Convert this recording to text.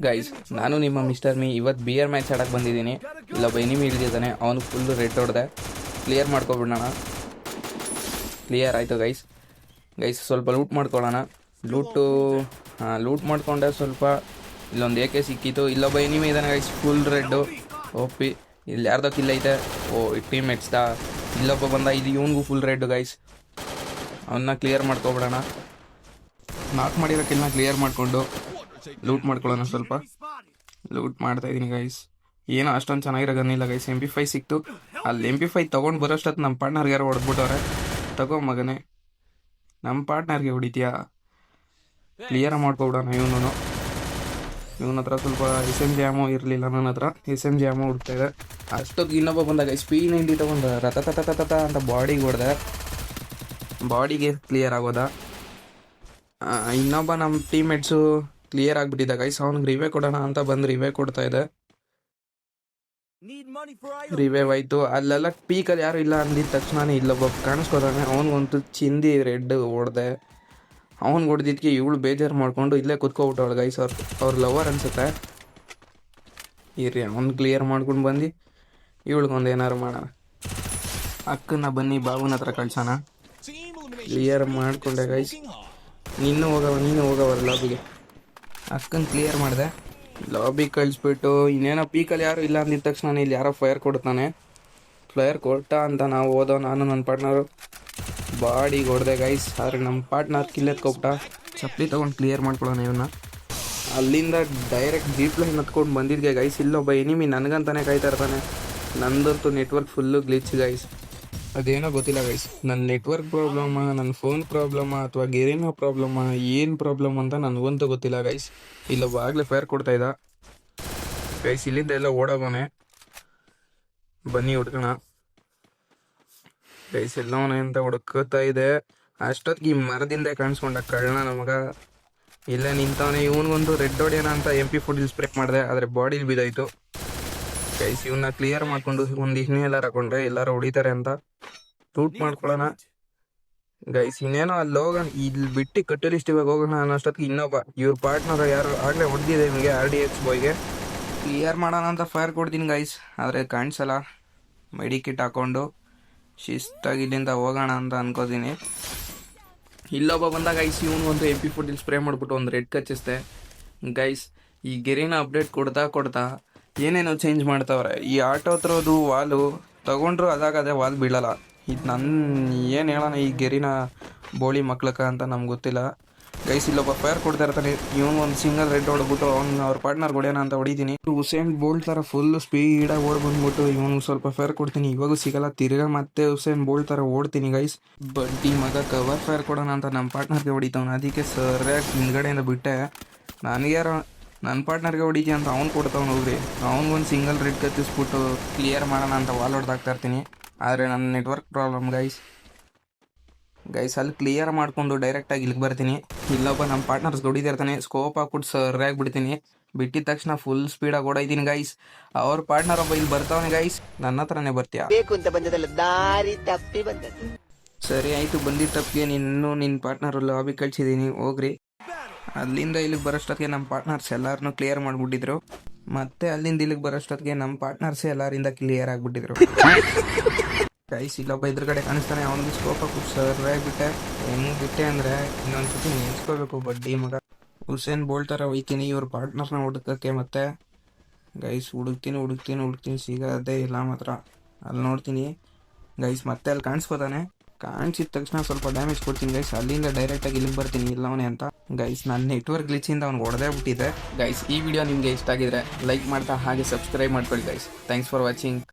Guys, ನಾನು ನಿಮ್ಮ mister me. ಇವತ್ತು ಬಿಯರ್ ಮ್ಯಾಚ್ ಆಡಕ್ಕೆ ಬಂದಿದ್ದೀನಿ. ಇಲ್ಲೊಬ್ಬ ಎನಿಮಿ ಹಿಡಿದಿದ್ದಾನೆ, ಅವನು ಫುಲ್ಲು ರೆಡ್ ಹೊಡೆದೆ. ಕ್ಲಿಯರ್ ಮಾಡ್ಕೊಬಿಡೋಣ. ಕ್ಲಿಯರ್ ಆಯಿತು ಗೈಸ್. ಸ್ವಲ್ಪ ಲೂಟ್ ಮಾಡ್ಕೊಳ್ಳೋಣ. ಲೂಟ್ ಮಾಡಿಕೊಂಡೆ ಸ್ವಲ್ಪ. ಇಲ್ಲೊಂದು ಏಕೆ ಸಿಕ್ಕಿತ್ತು. ಇಲ್ಲೊಬ್ಬ ಎನಿಮಿ ಇದ್ದಾನೆ ಗೈಸ್, ಫುಲ್ ರೆಡ್ಡು. ಓಪಿ, ಇಲ್ಲಿ ಯಾರ್ದೋ ಕಿಲ್ ಐತೆ. ಟೀಮ್ ಮೇಟ್ಸ್ದ. ಇಲ್ಲೊಬ್ಬ ಬಂದ, ಇದು ಇವನಿಗೂ ಫುಲ್ ರೆಡ್ ಗೈಸ್. ಅವನ್ನ ಕ್ಲಿಯರ್ ಮಾಡ್ಕೊಬಿಡೋಣ. ನಾಕ್ ಮಾಡಿರೋ ಕಿಲ್ನ ಕ್ಲಿಯರ್ ಮಾಡಿಕೊಂಡು ಲೂಟ್ ಮಾಡ್ಕೊಳ್ಳೋಣ. ಸ್ವಲ್ಪ ಲೂಟ್ ಮಾಡ್ತಾಯಿದ್ದೀನಿ ಗೈಸ್. ಏನೋ ಅಷ್ಟೊಂದು ಚೆನ್ನಾಗಿರೋ ಗನ್ನಿಲ್ಲ ಗೈಸ್. MP5 ಸಿಕ್ತು. ಅಲ್ಲಿ MP5 ತೊಗೊಂಡು ಬರೋಷ್ಟೊತ್ತು ನಮ್ಮ ಪಾರ್ಟ್ನರ್ಗೆ ಯಾರು ಹೊಡೆದ್ಬಿಟ್ಟವ್ರೆ. ತಗೋ ಮಗನೇ, ನಮ್ಮ ಪಾರ್ಟ್ನರ್ಗೆ ಹೊಡಿತೀಯಾ? ಕ್ಲಿಯರ್ ಮಾಡ್ಕೊಬಿಡೋಣ. ಇವನ ಹತ್ರ ಸ್ವಲ್ಪ SMG ಆಮೋ ಇರಲಿಲ್ಲ. ನನ್ನ ಹತ್ರ SMG ಆಮೋ ಹುಡ್ತಾಯಿದೆ. ಅಷ್ಟೊತ್ತಿಗೆ ಇನ್ನೊಬ್ಬ ಬಂದಾಗ P90 ತೊಗೊಂಡು ರತ ಅಂತ ಬಾಡಿಗೆ ಹೊಡೆದೆ. ಬಾಡಿಗೆ ಕ್ಲಿಯರ್ ಆಗೋದ. ಇನ್ನೊಬ್ಬ ನಮ್ಮ ಟೀಮ್ಮೇಟ್ಸು ಕ್ಲಿಯರ್ ಆಗಿಬಿಟ್ಟಿದ್ದ ಗೈಸ್. ಅವ್ನಿಗೆ ರಿವೇ ಕೊಡೋಣ ಅಂತ ಬಂದು ರಿವೇ ಕೊಡ್ತಾ ಇದೆ. ರಿವೇವ್ ಆಯಿತು. ಅಲ್ಲೆಲ್ಲ ಪೀಕಲ್ಲಿ ಯಾರು ಇಲ್ಲ ಅಂದಿದ್ದ ತಕ್ಷಣನೇ ಇಲ್ಲೊಬ್ಬ ಕಾಣಿಸ್ಕೊತಾನೆ. ಅವ್ನಿಗಂತೂ ಚಿಂದಿ ರೆಡ್ ಹೊಡೆದೆ. ಅವ್ನಿಗೆ ಹೊಡೆದಿದ್ದಕ್ಕೆ ಇವಳು ಬೇಜಾರು ಮಾಡಿಕೊಂಡು ಇಲ್ಲೇ ಕುತ್ಕೊಬಿಟ್ಟವಳು ಗೈಸ್. ಅವ್ರ ಲವರ್ ಅನ್ಸುತ್ತೆ. ಇರ್ರಿ, ಅವ್ನು ಕ್ಲಿಯರ್ ಮಾಡ್ಕೊಂಡು ಬಂದು ಇವಳಿಗೊಂದು ಏನಾರು ಮಾಡೋಣ. ಅಕ್ಕನ ಬನ್ನಿ ಬಾಬುನ ಹತ್ರ ಕಳ್ಸೋಣ. ಕ್ಲಿಯರ್ ಮಾಡಿಕೊಂಡೆ ಗೈಸ್. ನೀನು ಹೋಗವ ಲಾಬಿಗೆ. ಅಕ್ಕನ ಕ್ಲಿಯರ್ ಮಾಡಿದೆ. ಲಾಬಿ ಕಳಿಸ್ಬಿಟ್ಟು ಇನ್ನೇನೋ ಪೀಕಲ್ಲಿ ಯಾರು ಇಲ್ಲ ಅಂದಿದ್ದ ತಕ್ಷಣ ಇಲ್ಲಿ ಯಾರೋ ಫೈರ್ ಕೊಡ್ತಾನೆ. ಫ್ಲೈಯರ್ ಕೊಟ್ಟ ಅಂತ ನಾವು ಹೋದೋ. ನಾನು ನನ್ನ ಪಾರ್ಟ್ನರು ಬಾಡಿಗೆ ಹೊಡೆದೆ ಗೈಸ್. ಆದರೆ ನಮ್ಮ ಪಾರ್ಟ್ನರ್ ಕಿಲ್ ಎತ್ಕೊಬಿಟ್ಟ. ಚಪ್ಪಲಿ ತೊಗೊಂಡು ಕ್ಲಿಯರ್ ಮಾಡ್ಕೊಳ್ಳೋಣ ಇವನ್ನ. ಅಲ್ಲಿಂದ ಡೈರೆಕ್ಟ್ ಜೀಪ್ ಲೈನ್ ಹತ್ಕೊಂಡು ಬಂದಿದ್ದೆ ಗೈಸ್. ಇಲ್ಲೊಬ್ಬ ಎನಿಮಿ ನನಗಂತಾನೆ ಕಾಯ್ತಾ ಇರ್ತಾನೆ. ನಂದಂತೂ ನೆಟ್ವರ್ಕ್ ಫುಲ್ಲು ಗ್ಲಿಚ್ ಗೈಸ್. ಅದೇನೋ ಗೊತ್ತಿಲ್ಲ ಗೈಸ್. ನನ್ನ ನೆಟ್ವರ್ಕ್ ಪ್ರಾಬ್ಲಮ್ಮಾ, ನನ್ನ ಫೋನ್ ಪ್ರಾಬ್ಲಮ್ಮಾ, ಅಥವಾ ಗೆರಿನೋ ಪ್ರಾಬ್ಲಮ್ಮಾ, ಏನು ಪ್ರಾಬ್ಲಮ್ ಅಂತ ನನಗಂತೂ ಗೊತ್ತಿಲ್ಲ ಗೈಸ್. ಇಲ್ಲೊಬ್ಬ ಆಗಲೇ ಫೈರ್ ಕೊಡ್ತಾ ಇದ್ದ ಗೈಸ್. ಇಲ್ಲಿಂದ ಎಲ್ಲ ಓಡೋಗೋನೆ. ಬನ್ನಿ ಹುಡ್ಕೋಣ ಗೈಸ್. ಎಲ್ಲವನೇ ಅಂತ ಹುಡುಕ್ತಾ ಇದೆ. ಅಷ್ಟೊತ್ತಿಗೆ ಈ ಮರದಿಂದ ಕಾಣಿಸ್ಕೊಂಡ ಕಳ್ಳ ನಮಗ. ಇಲ್ಲೇ ನಿಂತವನೇ. ಇವನಿಗೊಂದು ರೆಡ್ ಹೊಡೆಯೋಣ ಅಂತ MP40 ಸ್ಪ್ರೇ ಮಾಡಿದೆ. ಆದರೆ ಬಾಡಿಲಿ ಬಿದ್ದಾಯಿತು ಗೈಸ್. ಇವನ್ನ ಕ್ಲಿಯರ್ ಮಾಡಿಕೊಂಡು ಒಂದು ಇನ್ನು ಎಲ್ಲಾರು ಹಾಕೊಂಡ್ರೆ ಎಲ್ಲರೂ ಹೊಡಿತಾರೆ ಅಂತ ಲೂಟ್ ಮಾಡ್ಕೊಳ್ಳೋಣ ಗೈಸ್. ಇನ್ನೇನೋ ಅಲ್ಲಿ ಹೋಗೋಣ. ಇಲ್ಲಿ ಬಿಟ್ಟು ಕಟ್ಟಲಿಸ್ಟ್ ಇವಾಗ ಹೋಗೋಣ ಅನ್ನೋಷ್ಟೊತ್ತಿಗೆ ಇನ್ನೊಬ್ಬ ಇವ್ರ ಪಾರ್ಟ್ನರ್ ಯಾರು ಆಗಲೇ ಹೊಡೆದಿದೆ ನಿಮಗೆ RDX ಬಾಯ್ಗೆ. ಕ್ಲಿಯರ್ ಮಾಡೋಣ ಅಂತ ಫೈರ್ ಕೊಡ್ತೀನಿ ಗೈಸ್. ಆದರೆ ಕಾಣಿಸಲ್ಲ. ಮೆಡಿಕಿಟ್ ಹಾಕ್ಕೊಂಡು ಶಿಸ್ತಾಗಿ ಇಲ್ಲಿಂದ ಹೋಗೋಣ ಅಂತ ಅನ್ಕೋತೀನಿ. ಇಲ್ಲೊಬ್ಬ ಬಂದ ಗೈಸ್. ಇವನಿಗೊಂದು MP40 ಸ್ಪ್ರೇ ಮಾಡಿಬಿಟ್ಟು ಒಂದು ರೆಡ್ ಕಚ್ಚಿಸ್ದೆ ಗೈಸ್. ಈ ಗೆರಿನ ಅಪ್ಡೇಟ್ ಕೊಡ್ತಾ ಏನೇನೋ ಚೇಂಜ್ ಮಾಡ್ತಾವ್ರೆ. ಈ ಆಟೋ ಹತ್ರೋದು ವಾಲು ತಗೊಂಡ್ರು ಅದಾಗದೆ ವಾಲ್ ಬೀಳಲ್ಲ. ಇದು ನನ್ನ ಏನು ಹೇಳೋಣ ಈ ಗೆರಿನ ಬೋಳಿ ಮಕ್ಳಕ್ಕ ಅಂತ ನಮ್ಗೆ ಗೊತ್ತಿಲ್ಲ ಗೈಸ್. ಇಲ್ಲೊಬ್ಬ ಫೈರ್ ಕೊಡ್ತಾ ಇರ್ತಾನೆ. ಇವನು ಸಿಂಗಲ್ ರೆಡ್ ಹೊಡ್ಬಿಟ್ಟು ಅವ್ರ ಪಾರ್ಟ್ನರ್ ಹೊಡೆಯೋಣ ಅಂತ ಹೊಡಿತೀನಿ. ಹುಸೇನ್ ಬೋಲ್ಟ್ ಥರ ಫುಲ್ ಸ್ಪೀಡಾಗಿ ಓಡ್ ಬಂದ್ಬಿಟ್ಟು ಇವನು ಸ್ವಲ್ಪ ಫೈರ್ ಕೊಡ್ತೀನಿ. ಇವಾಗೂ ಸಿಗಲ್ಲ. ತಿರ್ಗಾ ಮತ್ತೆ ಹುಸೇನ್ ಬೋಲ್ಟ್ ಥರ ಓಡ್ತೀನಿ ಗೈಸ್. ಬಡ್ಡಿ ಮಗ ಕವರ್ ಫೈರ್ ಕೊಡೋಣ ಅಂತ ನಮ್ಮ ಪಾರ್ಟ್ನರ್ಗೆ ಹೊಡಿತಾವನು. ಅದಕ್ಕೆ ಸರಿಯಾಗಿ ಹಿಂದ್ಗಡೆಯಿಂದ ಬಿಟ್ಟೆ. ನನಗ್ಯಾರೋ ನನ್ನ ಪಾರ್ಟ್ನರ್ಗೆ ಹೊಡಿತೀನಿ ಅಂತ ಅವ್ನು ಕೊಡ್ತಾವ್ನು. ಹೋಗ್ರಿ, ಅವ್ನಿಗೊಂದು ಸಿಂಗಲ್ ರೆಡ್ ಕತ್ತಿಸ್ಬಿಟ್ಟು ಕ್ಲಿಯರ್ ಮಾಡೋಣ ಅಂತ ವಾಲ್ ಹೊಡೆದಾಗ್ತಾ ಇರ್ತೀನಿ. ಆದರೆ ನನ್ನ ನೆಟ್ವರ್ಕ್ ಪ್ರಾಬ್ಲಮ್ ಗೈಸ್. ಅಲ್ಲಿ ಕ್ಲಿಯರ್ ಮಾಡಿಕೊಂಡು ಡೈರೆಕ್ಟಾಗಿ ಇಲ್ಲಿಗೆ ಬರ್ತೀನಿ. ಇಲ್ಲೊಬ್ಬ ನಮ್ಮ ಪಾರ್ಟ್ನರ್ಸ್ ಹೊಡಿತಿರ್ತಾನೆ. ಸ್ಕೋಪ್ ಹಾಕ್ಬಿಟ್ಟು ಸರಿಯಾಗಿ ಬಿಡ್ತೀನಿ. ಬಿಟ್ಟಿದ ತಕ್ಷಣ ಫುಲ್ ಸ್ಪೀಡಾಗಿ ಓಡಾಯ್ತೀನಿ ಗೈಸ್. ಅವ್ರ ಪಾರ್ಟ್ನರ್ ಒಬ್ಬ ಇಲ್ಲಿ ಬರ್ತಾವನೆ ಗೈಸ್. ನನ್ನ ಹತ್ರನೇ ಬರ್ತೀಯಾ? ಸರಿ ಆಯಿತು, ಬಂದಿದ್ದ ತಪ್ಪಿಗೆ ನಿನ್ನ ಪಾರ್ಟ್ನರ್ ಲಾಬಿ ಕಳಿಸಿದ್ದೀನಿ. ಹೋಗ್ರಿ. ಅಲ್ಲಿಂದ ಇಲ್ಲಿಗೆ ಬರೋಷ್ಟೊತ್ತಿಗೆ ನಮ್ಮ ಪಾರ್ಟ್ನರ್ಸ್ ಎಲ್ಲರನ್ನೂ ಕ್ಲಿಯರ್ ಮಾಡಿಬಿಟ್ಟಿದ್ರು. ಮತ್ತೆ ಅಲ್ಲಿಂದ ಇಲ್ಲಿಗೆ ಬರೋಷ್ಟೊತ್ತಿಗೆ ನಮ್ಮ ಪಾರ್ಟ್ನರ್ಸ್ ಎಲ್ಲರಿಂದ ಕ್ಲಿಯರ್ ಆಗಿಬಿಟ್ಟಿದ್ರು ಗೈಸ್. ಇಲ್ಲೊಬ್ಬ ಎದುರುಗಡೆ ಕಾಣಿಸ್ತಾನೆ. ಅವನಿಗೆ ಸ್ಕೋಪ್ ಹಾಕ್ಬಿಟ್ಟು ಸರಿಯಾಗಿ ಬಿಟ್ಟೆ. ಹೆಂಗೆ ಬಿಟ್ಟೆ ಅಂದರೆ ಇನ್ನೊಂದು ಸತಿ ನೆನೆಸ್ಕೋಬೇಕು. ಬಡ್ಡಿ ಮಗ. ಹುಸೇನ್ ಬೋಲ್ಟ್ ಥರ ಹೋಯ್ತೀನಿ ಇವ್ರ ಪಾರ್ಟ್ನರ್ನ ಹುಡುಕಕ್ಕೆ. ಮತ್ತೆ ಗೈಸ್ ಹುಡುಕ್ತೀನಿ ಸಿಗೋದೇ ಇಲ್ಲ ಮಾತ್ರ. ಅಲ್ಲಿ ನೋಡ್ತೀನಿ ಗೈಸ್. ಮತ್ತೆ ಅಲ್ಲಿ ಕಾಣಿಸ್ಕೋತಾನೆ. ಕಾಣಿಸಿದ ತಕ್ಷಣ ಸ್ವಲ್ಪ ಡ್ಯಾಮೇಜ್ ಕೊಡ್ತೀನಿ ಗೈಸ್. ಅಲ್ಲಿಂದ ಡೈರೆಕ್ಟಾಗಿ ಇಲ್ಲಿಗೆ ಬರ್ತೀನಿ ಇಲ್ಲವನೇ ಅಂತ ಗೈಸ್. ನನ್ನ ನೆಟ್ವರ್ಕ್ ಗ್ಲಿಚಿಂದ ಅವ್ನಿಗೆ ಹೊಡೆದೇ ಬಿಟ್ಟಿದೆ ಗೈಸ್. ಈ ವಿಡಿಯೋ ನಿಮಗೆ ಇಷ್ಟ ಆಗಿದ್ರೆ ಲೈಕ್ ಮಾಡ್ತಾ ಹಾಗೆ ಸಬ್ಸ್ಕ್ರೈಬ್ ಮಾಡ್ಕೊಳ್ಳಿ ಗೈಸ್. Thanks for watching.